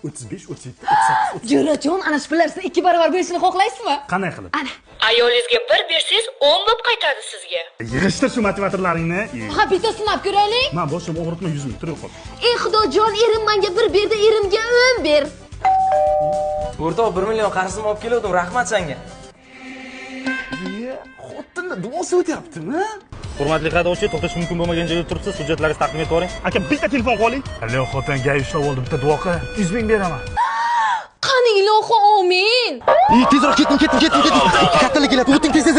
35, 37, 38. Jo'rajon, ana shu pullar sizga 2 barobar bo'lishini xohlaysizmi? Qanday qilib? Ana. Ayolingizga 1 bersangiz 10 bo'lib qaytadi sizga. Yig'ishtir shu motivatorlaringni. Ha, bitta sinab ko'raylik. Men boshim og'ritma 100 ming turib qol. Ey Xudojon, erim menga 1 berdi, erimga 10 ber. O'rtoq 1 million qarzimni olib keldim, rahmat senga. Xotinni duosi o'tyaptimi? Hurmatli haydovchi, to'xtash mumkin bo'lmagan joyda turibsiz, hujjatlaringizni taqdim etib yuboring. Aka, bitta telefon qo'ying. Allo, xotin gay ushlab oldi, bitta duo qil. 100 ming beraman. Qani ilohi, amin. Tezroq keting. Kattalar keladi. O'ting tez-tez.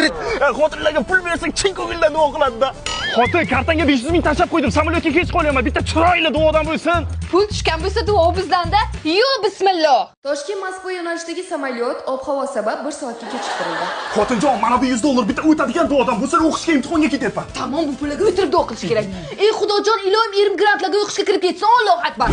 Xotinlarga pul bersang, chin ko'ngildan duo qiladi-da. Xotin, kartanga 500 ming tashlab qo'ydim. Samolyotga kech qo'yaman. Bitta chiroyli duodan bo'lsin. Pul tushgan bo'lsa duo bizdan-da. Yo, bismillah. Toshkent-Moskva yo'nalishidagi samolyot ob-havo sabab 1 soatga kechiktirildi. Xotinjon, mana bu $100 bitta o'tadigan duodan bo'lsa, o'qishga imtihonga ketyapman. Tamom, bu pulga o'tirib duo qilish kerak. Ey Xudojon, ilohim, erim grantlarga o'qishga kirib ketsin. Allohu akbar.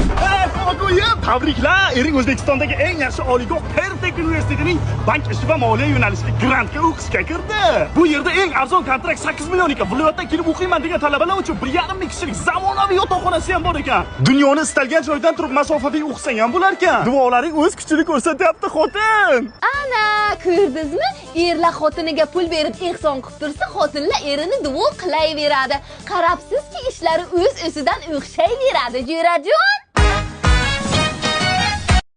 Qo'yim, tabriklar. Ering O'zbekistondagi eng yaxshi oliygoh Perfect universitetining bank ishi va moliya yo'nalishida grantga o'qishga kirdi. Bu yerda eng arzon kontrakt 8 million ekan. Viloyatdan kelib o'qiyman degan talabalar uchun 1,5 ming kishilik zamonaviy yotoqxonasi ham bor ekan. Dunyoni istalgan joydan turib masofaviy o'qisang ham bo'lar ekan. Duolaring o'z kuchini ko'rsatyapti, xotin. Ana, ko'rdingizmi? Erlar xotiniga pul berib ehson qilib tursa, xotinlar erini duo qilayveradi. Qarabsizki, ishlari o'z-o'zidan o'xshayveradi, Jo'rajon.